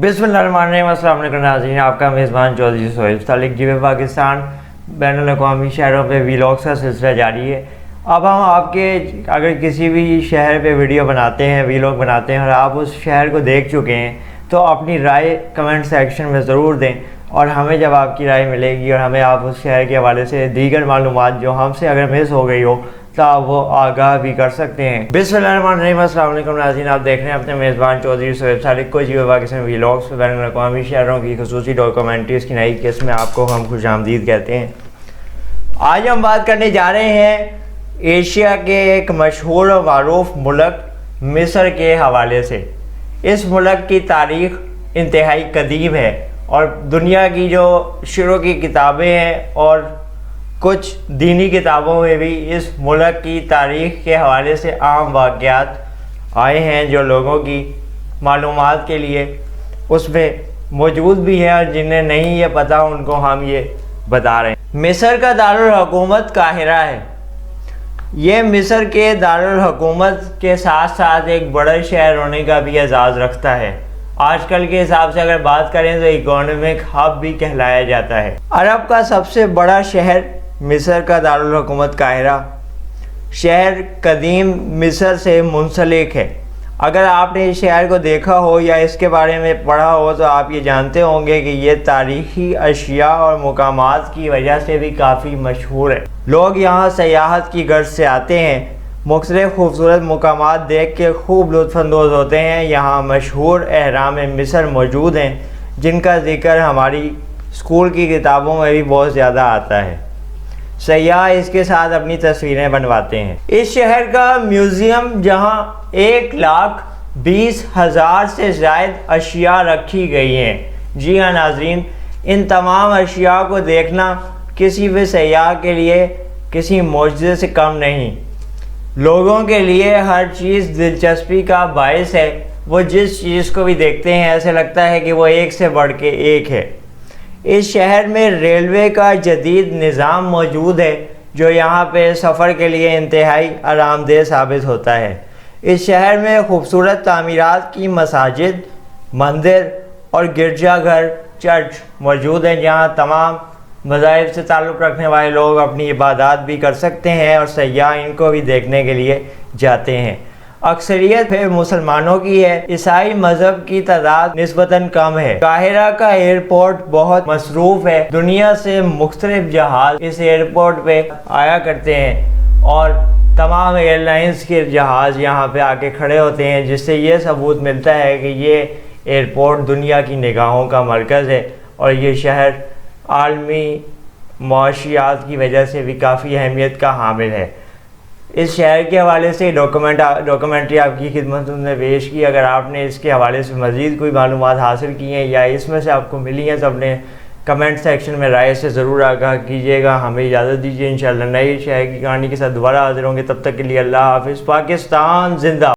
बिस्मिल्लाहिर्रहमानिर्रहीम। अस्सलाम वालेकुम नाज़रीन, आपका मेज़बान चौधरी सोहेल तालिक जीव पाकिस्तान बैनुल-अक़वामी शहरों पे वीलॉग्स का सिलसिला जारी है। अब हम आपके अगर किसी भी शहर पे वीडियो बनाते हैं, वीलॉग बनाते हैं और आप उस शहर को देख चुके हैं तो अपनी राय कमेंट सेक्शन में ज़रूर दें, और हमें जब आपकी राय मिलेगी और हमें आप उस शहर के हवाले से दीगर मालूमात जो हमसे अगर मिस हो गई हो तो आप वो आगाह भी कर सकते हैं। बिस्मिल्लाहिर्रहमानिर्रहीम। अस्सलाम वालेकुम नाज़रीन, आप देख रहे हैं अपने मेज़बान चौधरी सोहेल तालिक को जीव पाकिस्तान वीलॉग्स में बैनुल-अक़वामी शहरों की ख़ुसूसी डॉक्यूमेंट्रीज़ की नई किस्म में आपको हम खुशामदीद कहते हैं। आज हम बात करने जा रहे हैं एशिया के एक मशहूर और मारूफ मुल्क मिस्र के हवाले से। इस मुल्क की तारीख़ इंतहाई कदीम है और दुनिया की जो शुरू की किताबें हैं और कुछ दीनी किताबों में भी इस मुल्क की तारीख़ के हवाले से आम वाक़यात आए हैं जो लोगों की मालूमात के लिए उसमें मौजूद भी हैं, और जिन्हें नहीं ये पता उनको हम ये बता रहे हैं। मिस्र का दारुल हुकूमत काहिरा है। ये मिस्र के दारुल हुकूमत के साथ साथ एक बड़ा शहर होने का भी एजाज़ रखता है। आजकल के हिसाब से अगर बात करें तो इकोनॉमिक हब भी कहलाया जाता है। अरब का सबसे बड़ा शहर मिस्र का दारुल हुकूमत काहिरा शहर कदीम मिस्र से मुंसलिक है। अगर आपने इस शहर को देखा हो या इसके बारे में पढ़ा हो तो आप ये जानते होंगे कि ये तारीख़ी अशिया और मुकामात की वजह से भी काफ़ी मशहूर है। लोग यहाँ सयाहत की गर्ज से आते हैं, मुख्तलिफ़ खूबसूरत मुकामात देख के खूब लुत्फ़अंदोज़ होते हैं। यहाँ मशहूर अहराम मिस्र मौजूद हैं जिनका ज़िक्र हमारी स्कूल की किताबों में भी बहुत ज़्यादा आता है। सयाह इसके साथ अपनी तस्वीरें बनवाते हैं। इस शहर का म्यूज़ियम जहाँ 1,20,000 से ज़ायद अशिया रखी गई हैं। जी हाँ नाज़रीन, इन तमाम अशिया को देखना किसी भी सयाह के लिए किसी मौजज़े से कम नहीं। लोगों के लिए हर चीज़ दिलचस्पी का बायस है। वो जिस चीज़ को भी देखते हैं ऐसे लगता है कि वो एक से बढ़ के एक है। इस शहर में रेलवे का जदीद निज़ाम मौजूद है जो यहाँ पे सफ़र के लिए इंतहाई आरामदेह साबित होता है। इस शहर में खूबसूरत तामीरात की मसाजिद, मंदिर और गिरजाघर, चर्च मौजूद हैं जहाँ तमाम मज़ाहिब से ताल्लुक़ रखने वाले लोग अपनी इबादत भी कर सकते हैं और सयाह इनको भी देखने के लिए जाते हैं। अक्सरियत फिर मुसलमानों की है। ईसाई मज़हब की तादाद निस्बतन कम है। काहिरा का एयरपोर्ट बहुत मसरूफ़ है। दुनिया से मुख्तलिफ जहाज़ इस एयरपोर्ट पे आया करते हैं और तमाम एयरलाइंस के जहाज़ यहाँ पे आके खड़े होते हैं, जिससे ये सबूत मिलता है कि ये एयरपोर्ट दुनिया की निगाहों का मरकज़ है और ये शहर आलमी माशियात की वजह से भी काफ़ी अहमियत का हामिल है। इस शहर के हवाले से डॉक्यूमेंट्री आपकी खिदमत में पेश की। अगर आपने इसके हवाले से मज़ीद कोई मालूमात हासिल की हैं या इसमें से आपको मिली हैं तो अपने कमेंट सेक्शन में राय से ज़रूर आगाह कीजिएगा। हमें इजाज़त दीजिए। इंशाअल्लाह नई शहर की कहानी के साथ दोबारा हाज़िर होंगे। तब तक के लिए अल्लाह हाफ़िज़। पाकिस्तान जिंदा।